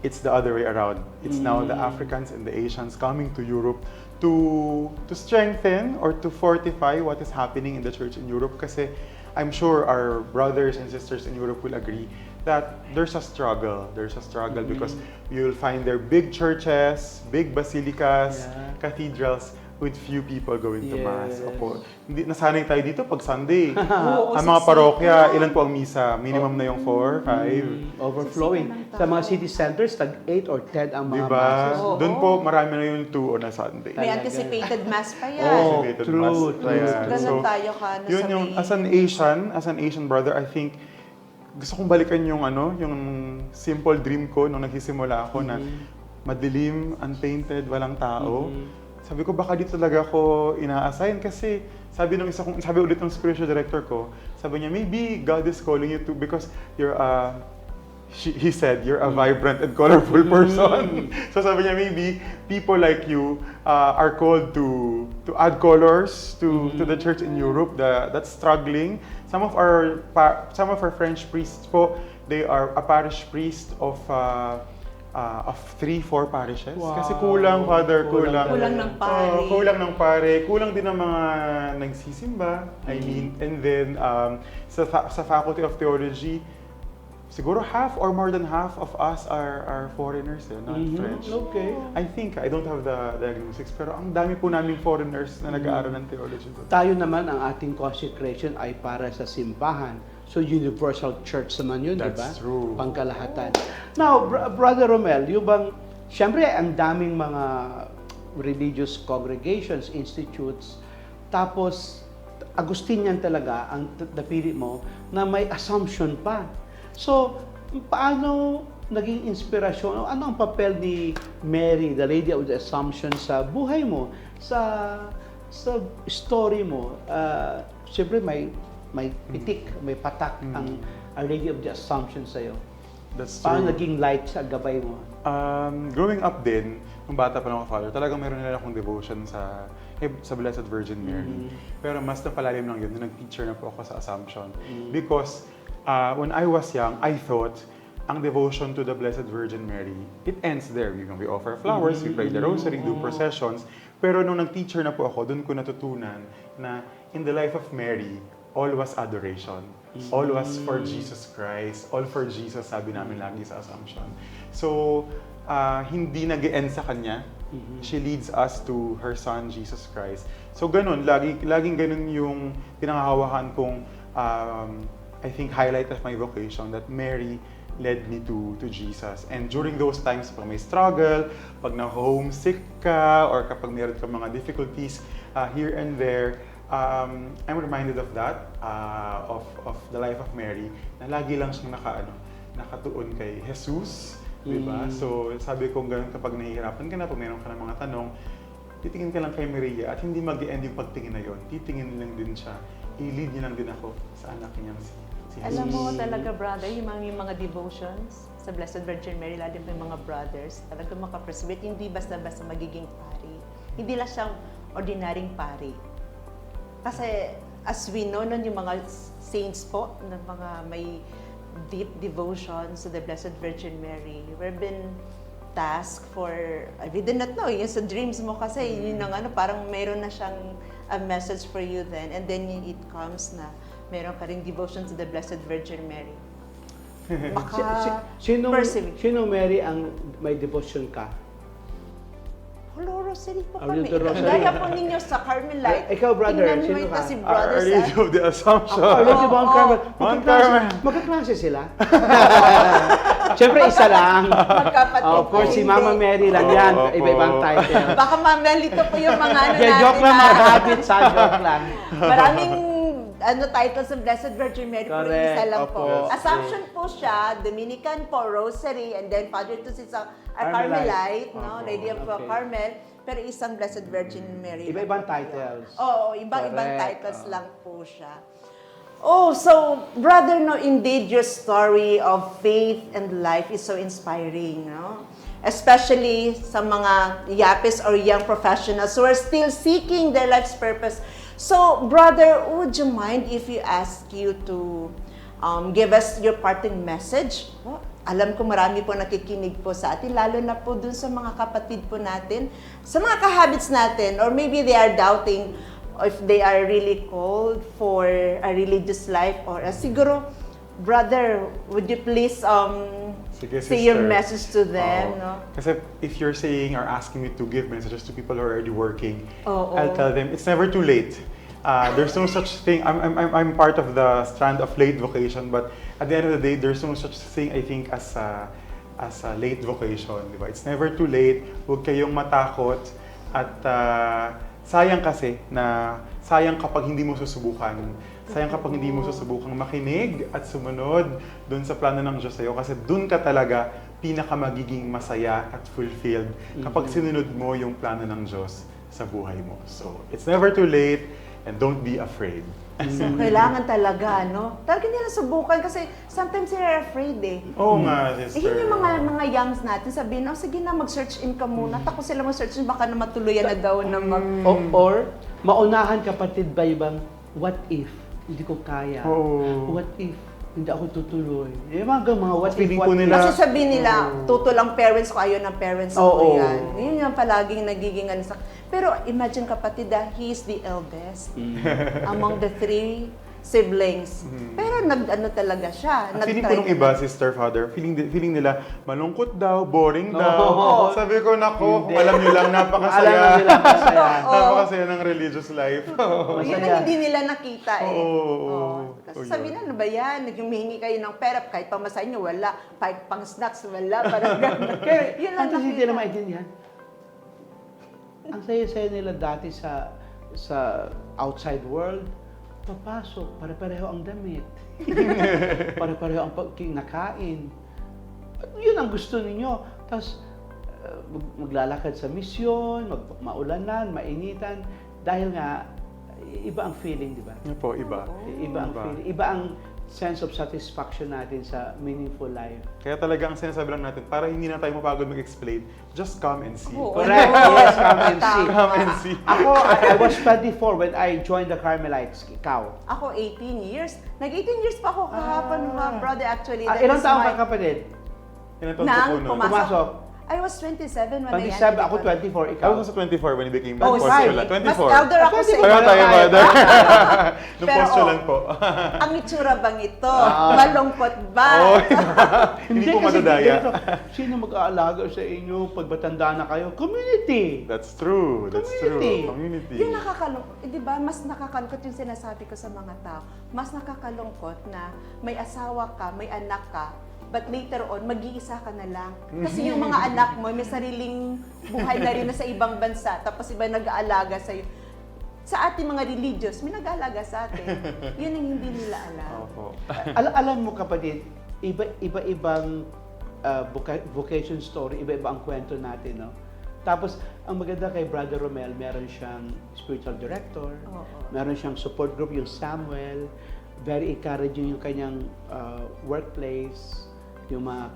it's the other way around. It's now the Africans and the Asians coming to Europe to strengthen or to fortify what is happening in the church in Europe. Kasi I'm sure our brothers and sisters in Europe will agree that there's a struggle. There's a struggle because you'll find their big churches, big basilicas, cathedrals with few people going to Mass. Yes. Opo. Hindi, nasanay tayo dito pag Sunday. Oo, Ang mga sisig. parokya, ilan po ang misa? Minimum na yung 4, 5. Overflowing. Sa mga city centers, tag 8 or 10 ang mga Diba? masses. Oo. Doon po, marami na yung 2 on a Sunday. May Talaga. anticipated mass pa yan. Oo. Anticipated true, Mass. true. Ayan. Ganun tayo ka Yun sa yung, may... as an Asian brother, I think, gusto kong balikan yung yung simple dream ko nung nagsisimula ako na madilim, unpainted, walang tao. Sabi ko, baka dito talaga ako ina-assign kasi sabi ulit ng spiritual director ko, sabi niya, maybe God is calling you to, because you're he said, you're a vibrant and colorful person. So sabi niya, maybe people like you are called to add colors to the church in Europe that's struggling. Some of our French priests po, they are a parish priest of 3-4 parishes. Wow. Kasi kulang, Father, kulang. Kulang ng pare. Kulang ng pare. Kulang din ng mga nagsisimba. I mean, and then sa Faculty of Theology, siguro half or more than half of us are foreigners, not French. Okay. I think, I don't have the diagnostics, pero ang dami po naming foreigners na nag-aaral ng theology doon. Tayo naman, ang ating consecration ay para sa simbahan. So, universal church naman yun, di ba? That's true. Pangkalahatan. Now, Brother Romel, yung bang, siyempre, ang daming mga religious congregations, institutes, tapos, Agustinian talaga ang napili mo na may assumption pa. So, paano naging inspirasyon? Ano ang papel ni Mary, the Lady of the Assumption, sa buhay mo, sa story mo? Siyempre, may pitik, may patak ang Lady of the Assumption sa'yo. That's Paano true. naging light sa gabay mo? Growing up din, nung bata pa lang ako, Father, talagang meron nila akong devotion sa Blessed Virgin Mary. Pero mas napalalim lang yun, nung nag-teacher na po ako sa Assumption. Because when I was young, I thought ang devotion to the Blessed Virgin Mary, it ends there. We offer flowers, we pray the rosary, do processions. Pero nung nag-teacher na po ako, doon ko natutunan na in the life of Mary, all was adoration. All was for Jesus Christ. All for Jesus, sabi namin lagi sa Assumption. So, hindi nag-end sa Kanya. She leads us to her Son, Jesus Christ. So, ganun. Laging ganun yung pinangahawakan kong, I think, highlight of my vocation, that Mary led me to Jesus. And during those times, pag may struggle, pag na-homesick ka, or kapag meron ka mga difficulties here and there, I'm reminded of that, of the life of Mary, na lagi lang siyang nakatuon kay Jesus, di ba? So sabi ko ganun, kapag nahihirapan ka na, pag meron ka ng mga tanong, titingin ka lang kay Maria at hindi mag-end yung pagtingin na yon. Titingin lang din siya, i-lead niya lang din ako sa anak niyang si Jesus. Alam mo talaga, brother, yung mga devotions sa Blessed Virgin Mary, lalo yung mga brothers, talaga makapersuade, hindi basta-basta magiging pari. Hindi lang siyang ordinaryong pari. Kasi, as we know, nun yung mga saints po, na mga may deep devotion to the Blessed Virgin Mary, we've been tasked for, we did not know, yung sa dreams mo kasi, yun ang parang meron na siyang a message for you then, and then it comes na meron ka ring devotion to the Blessed Virgin Mary. Sino Mary ang may devotion ka? Hello, Rosary po Ang kami. Luther Rosary. Gaya po ninyo sa Carmelite. Ikaw, brother, Tingnan sino mo ito ka? si Brother Our Lady of the Assumption. Lady Mount Carmel. Mount Carmel. Magkaklase sila? Siyempre, isa lang. Magkapatid. Of course, si Hindi. Mama Mary lang yan. Oo. Iba-ibang title. Baka mamelito po yung mga Yeah, joke lang, mga habits sa joke lang. Maraming titles ng Blessed Virgin Mary, pero Correct. isa lang po. Opo. Assumption po siya, Dominican po, Rosary, and then Father to sa Carmelite, no? Opo. Lady of Okay. Carmel, pero isang Blessed Virgin Mary. Iba-ibang lang po yun. titles. Oo, ibang-ibang Correct. titles lang po siya. Oh, so, brother, no, indeed, your story of faith and life is so inspiring, no? Especially sa mga yapis or young professionals who are still seeking their life's purpose. So, brother, would you mind if you ask you to give us your parting message? Oh, alam ko marami po nakikinig po sa atin, lalo na po dun sa mga kapatid po natin, sa mga kahabits natin, or maybe they are doubting if they are really called for a religious life, or siguro, brother, would you please Sige, say your sister. message to them, Oo. no? Kasi if you're saying or asking me to give messages to people who are already working, Oo. I'll tell them it's never too late. There's no such thing. I'm part of the strand of late vocation, but at the end of the day, there's no such thing, I think, as a late vocation, di ba? It's never too late. Huwag kayong matakot at sayang kapag hindi mo susubukan. Sayang kapag hindi mo susubukang makinig at sumunod doon sa plano ng Diyos sa'yo, kasi doon ka talaga magiging masaya at fulfilled kapag sinunod mo yung plano ng Diyos sa buhay mo. So, it's never too late and don't be afraid. So, kailangan talaga, no? Talaga nila subukan kasi sometimes they're afraid eh. Oo nga, Eh, sister. yun yung mga youngs natin, sabihin, oh, sige na, mag-search in ka muna. Tako sila mag-search in, baka na matuluyan na daw na Or, maunahan kapatid ba ibang, what if? Hindi ko kaya. Oo. What if? Hindi ako tutuloy. Yung mga what if, Feeling what ko if. nila- Kasi sabihin nila, tutulang parents ko, ayaw ng parents ko Oo. yan. Yun yung palaging nagiging sa... Pero imagine kapatid, he is the eldest among the 3 siblings. Pero talaga siya. At feeling ko nag-try nung iba, sister, father, feeling nila, malungkot daw, boring daw. Oo. Sabi ko, nako, Hindi. alam nyo lang, napakasaya. Alam mo nilang masaya. Napakasaya ng religious life. Yun ang hindi nila nakita eh. Oo. Kasi Oo, sabi yun. na, ano ba yan? Humihingi kayo ng pera, kahit pamasahin nyo, wala. Kahit pang snacks, wala. Parang gano'n. Kaya, Yun lang ang hindi nakita. na maintindihan. Ang saya-saya nila dati sa outside world, papasok, pare-pareho ang damit. Pare-pareho ang kinakain. Yun ang gusto ninyo. Tapos, maglalakad sa misyon, maulanan, mainitan. Dahil nga, iba ang feeling, di ba? Yun po, iba. Iba ang feeling. Iba ang sense of satisfaction natin sa meaningful life. Kaya talaga ang sinasabi lang natin, para hindi na tayo mapagod mag-explain, just come and see. Oo. Correct. Yes, come and see. Come and see. Ako, I was 24 when I joined the Carmelites. Ikaw? Ako, 18 years. Nag-18 years pa ako kahapon, mga brother, actually. Ilang taon ka kapatid? Ilan taon po Nang po nun? Pumasok? I was 27 when 27, I ako 24, I ikaw. was also 24 when he became Oh, postulant. sorry. 24. Mas elder ako sa Pareho tayo, Pareho brother. Nung Pero, postulant po. Ang itsura bang ito? Malungkot ba? Oo. Hindi po kasi madadaya. ganito, sino mag-aalaga sa inyo pag matanda na kayo? Community! That's true. That's Community. true. Community. Yung nakakalungkot, di ba, mas nakakalungkot yung sinasabi ko sa mga tao. Mas nakakalungkot na may asawa ka, may anak ka, But later on, mag-iisa ka na lang. Kasi yung mga anak mo, may sariling buhay na rin na sa ibang bansa. Tapos iba nag-aalaga sa'yo. Sa ating mga religious, may nag-aalaga sa atin. Yun ang hindi nila alam. Opo. Alam mo kapatid, iba-ibang vocation story, iba-iba ang kwento natin, no? Tapos, ang maganda kay Brother Romel, meron siyang spiritual director, meron siyang support group, yung Samuel, very encouraging yung kanyang workplace, yung mga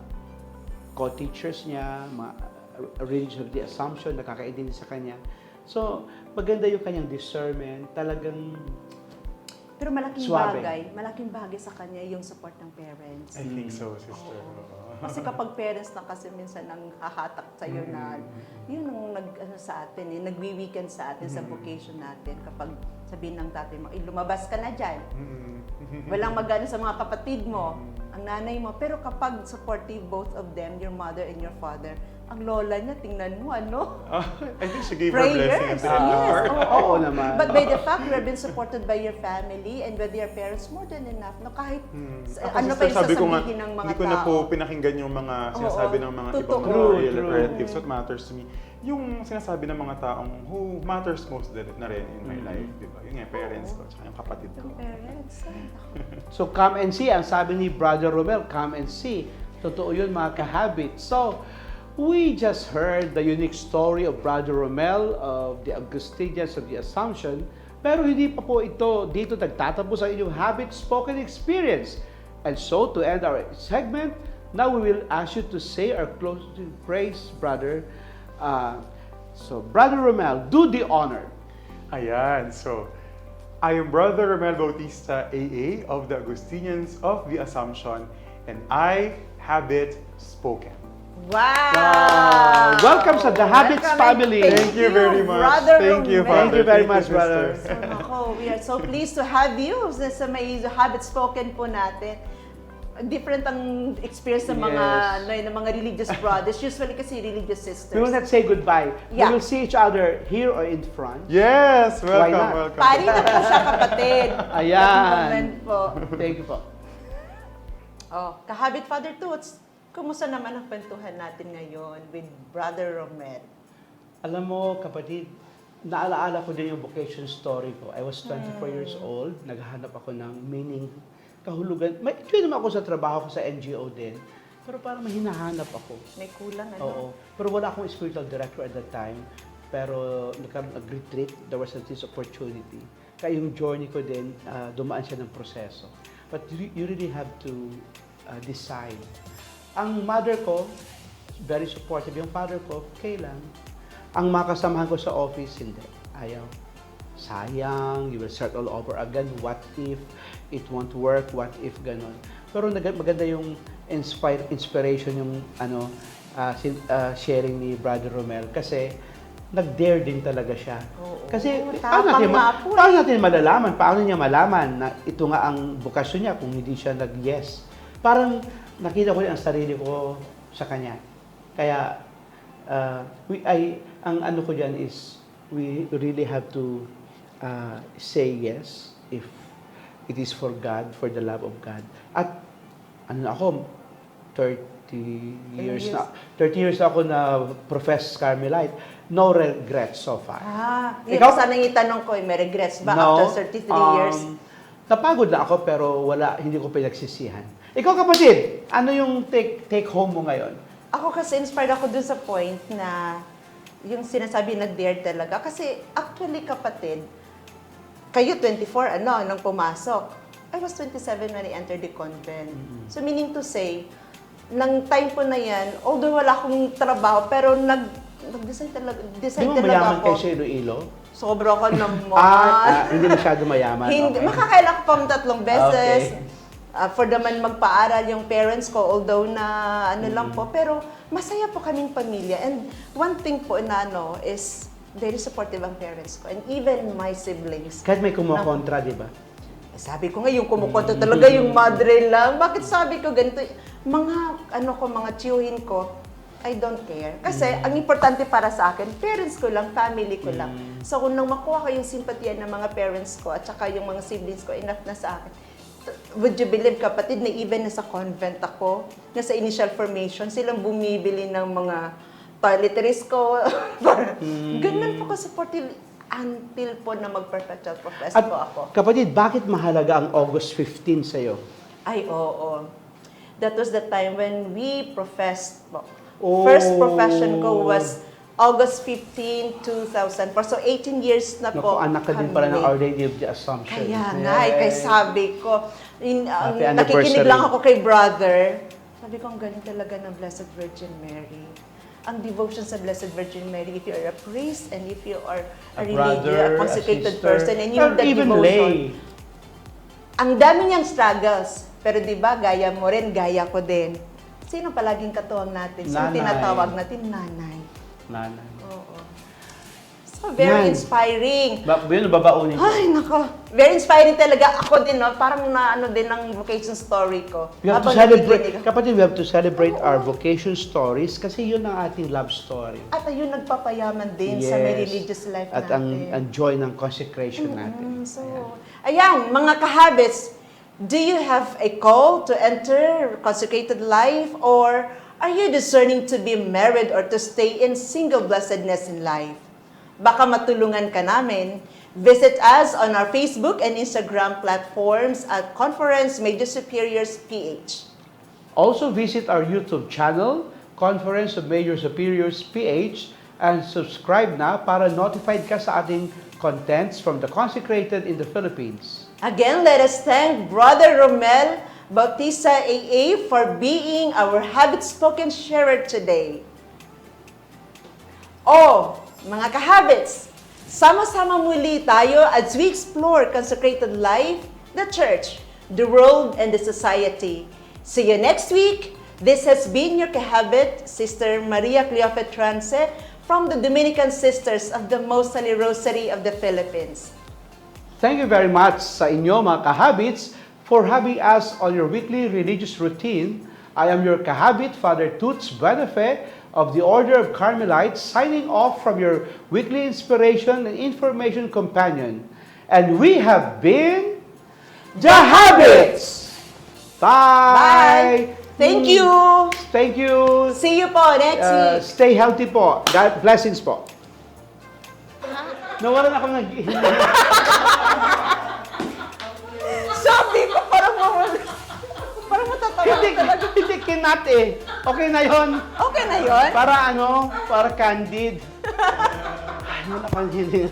co-teachers niya, mga religion of the Assumption, nakakaintindi sa kanya. So, maganda yung kanyang discernment, talagang Pero suabe. malaking bagay sa kanya yung support ng parents. I think so, sister. Kasi kapag parents na kasi minsan ang hahatak sa'yo na, yun ang sa atin, nagwi-weekend sa atin sa vocation natin. Kapag sabihin ng tatay mo, lumabas ka na dyan. Walang magana sa mga kapatid mo, ang nanay mo. Pero kapag supportive both of them, your mother and your father, ang lola niya, tingnan mo, ano? I think she gave her blessing. Prayers, yes. Oo naman. But by the fact you have been supported by your family and with your parents, more than enough. No, kahit ano pa yung sabi ko nga, sasabihin ng mga hindi ko na tao. po pinakinggan yung mga sinasabi ng mga Totoo. ibang True, real true. relatives. What matters to me, yung sinasabi ng mga taong who matters most na rin in my life, di ba? Yung parents ko, tsaka yung kapatid ko. Yung parents. So, come and see. Ang sabi ni Brother Romel, come and see. Totoo yun, mga kahabit. So, we just heard the unique story of Brother Romel of the Augustinians of the Assumption. Pero hindi pa po ito dito nagtatapos ang inyong habit spoken experience. And so, to end our segment, now we will ask you to say our closing praise, brother. So, Brother Romel, do the honor. Ayan, so, I am Brother Romel Bautista, AA, of the Augustinians of the Assumption, and I have it spoken. Wow! Welcome sa The Habits Welcome and family. Thank you very much. Brother Thank you, Romel. Father. Thank you very Thank much, you, brother. sister. So, ako, we are so pleased to have you sa may habit spoken po natin. Different ang experience ng mga Yes. ng mga religious brothers. Usually kasi religious sisters. We will not say goodbye. Yeah. We will see each other here or in front. Yes, Why welcome, not? welcome. Pari na po siya, kapatid. Ayan. Moment po. Thank you po. Oh, kahabit Father Toots, kumusta naman ang kwentuhan natin ngayon with Brother Romel? Alam mo, kapatid, naalaala ko din yung vocation story ko. I was 24 years old. Naghahanap ako ng meaning, kahulugan. May enjoy naman ako sa trabaho ko sa NGO din. Pero parang may hinahanap ako. May kulang, ano? Oo. Pero wala akong spiritual director at that time. Pero nag-retreat, there was this opportunity. Kaya yung journey ko din, dumaan siya ng proseso. But you really have to decide. Ang mother ko, very supportive. Yung father ko, okay lang. Ang mga kasamahan ko sa office, hindi. Ayaw. Sayang, you will start all over again. What if it won't work? What if ganon? Pero maganda yung inspiration yung sharing ni Brother Romel kasi nag-dare din talaga siya. Oo. Kasi Tapang nga po paano natin malalaman? Paano niya malaman na ito nga ang bukasyon niya kung hindi siya nag-yes? Parang nakita ko ang sarili ko sa kanya. Kaya ang ano ko diyan is we really have to say yes if it is for God, for the love of God. At ano na ako, 30 years na ako na professed Carmelite. No regrets so far. Yun sana yung itanong ko, may regrets ba after 33 years? Napagod na ako pero hindi ko pinagsisihan. Ikaw kapatid, ano yung take home mo ngayon? Ako kasi inspired ako dun sa point na yung sinasabi na dare talaga. Kasi actually kapatid, kayo 24, nang pumasok. I was 27 when I entered the convent. So meaning to say, nang time po na yan, although wala akong trabaho, pero nag-decide talaga Di mo mayaman ako. kayo sa Iloilo? Sobra ko naman. Hindi masyado mayaman. Hindi, Okay. makakailan ko pa 3 beses. Okay. For naman magpaaral yung parents ko, although na lang po. Pero masaya po kaming pamilya. And one thing po na is very supportive ang parents ko. And even my siblings. Kahit may kumukontra, di ba? Sabi ko nga, yung kumukontra talaga yung madre lang. Bakit sabi ko ganito? Mga tiyuhin ko, I don't care. Kasi ang importante para sa akin, parents ko lang, family ko lang. So kung nang makuha ko yung simpatiya ng mga parents ko at saka yung mga siblings ko, enough na sa akin. would you believe, kapatid, na even nasa convent ako, nasa initial formation, silang bumibili ng mga toiletries ko. Ganun po ko supportive until po na mag-perpetual profess At po ako. kapatid, bakit mahalaga ang August 15 sa'yo? Ay, oo. That was the time when we professed po. Oh. First profession ko was August 15, 2004. So, 18 years na po. Naku, anak ka din pala ng kami. Our Lady of the Assumption. Kaya nga, kaya sabi ko, Happy nakikinig anniversary. lang ako kay brother. Sabi ko, ang galing talaga ng Blessed Virgin Mary. Ang devotion sa Blessed Virgin Mary, if you are a priest and if you are a religious, a consecrated person, and you or have that even devotion. lay. Ang dami niyang struggles. Pero di ba, gaya mo rin, gaya ko din. Sino palaging katuwang natin? Sino Nanay. tinatawag natin? Nanay. Nanay. Oo. So, very Yan. inspiring. Yun, babaunin ko. Ay, nako. Very inspiring talaga. Ako din, no? Parang ano din ang vocation story ko. We have to Habang celebrate, nakikinig ako. kapatid, we have to celebrate our vocation stories kasi yun ang ating love story. At ayun, nagpapayaman din sa may religious life At natin. ang joy ng consecration natin. So, ayan, mga kahabits, do you have a call to enter consecrated life, or are you discerning to be married or to stay in single blessedness in life? Baka matulungan ka namin. Visit us on our Facebook and Instagram platforms at Conference Major Superiors PH. Also visit our YouTube channel, Conference of Major Superiors PH, and subscribe na para notified ka sa ating contents from the consecrated in the Philippines. Again, let us thank Brother Romel Bautista AA for being our habit spoken sharer today. Oh, mga kahabits, sama-sama muli tayo as we explore consecrated life, the church, the world, and the society. See you next week. This has been your kahabit, Sister Maria Cleofe from the Dominican Sisters of the Most Holy Rosary of the Philippines. Thank you very much sa inyo mga kahabits for having us on your weekly religious routine. I am your kahabit, Father Toots Benefe of the Order of Carmelites, signing off from your weekly inspiration and information companion. And we have been the Habits! Bye! Thank you! Thank you! See you po next week. Stay healthy po. God blessings po. Nawalan ako ng Sabi ko, parang matatawa talaga. Hindi kinat eh. Okay na yon. Okay na yun? Para ano, para candid. Ay, wala kang hindi.